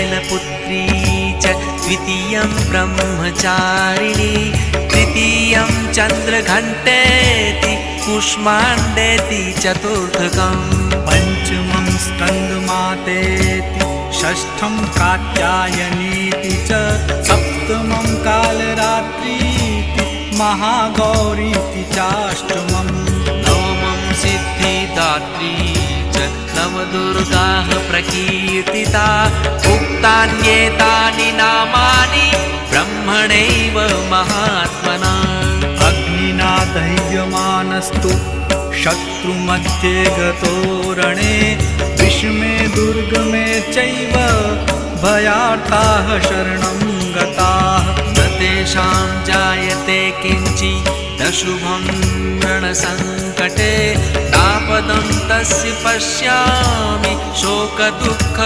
शैलपुत्री च द्वितीयं ब्रह्मचारिणी तृतीयं चन्द्रघण्टेति कूष्माण्डेति चतुर्थकम् पञ्चमं स्कन्दमातेति षष्ठं कात्यायनीति च सप्तमं कालरात्रीति महागौरीति चाष्टमम् नवमं सिद्धिदात्री च नवदुर्गाः प्रकीर्तिता उक्तान्येतानि नामानि ब्रह्मणैव महात्मना अग्निना दह्यमानस्तु शत्रुमध्ये गतो रणे विषमे दुर्गमे चैव भयार्ताः शरणं गताः न तेषां जायते किञ्चिदशुभं रणसङ्कटे नापदं तस्य पश्यामि शोकदुःख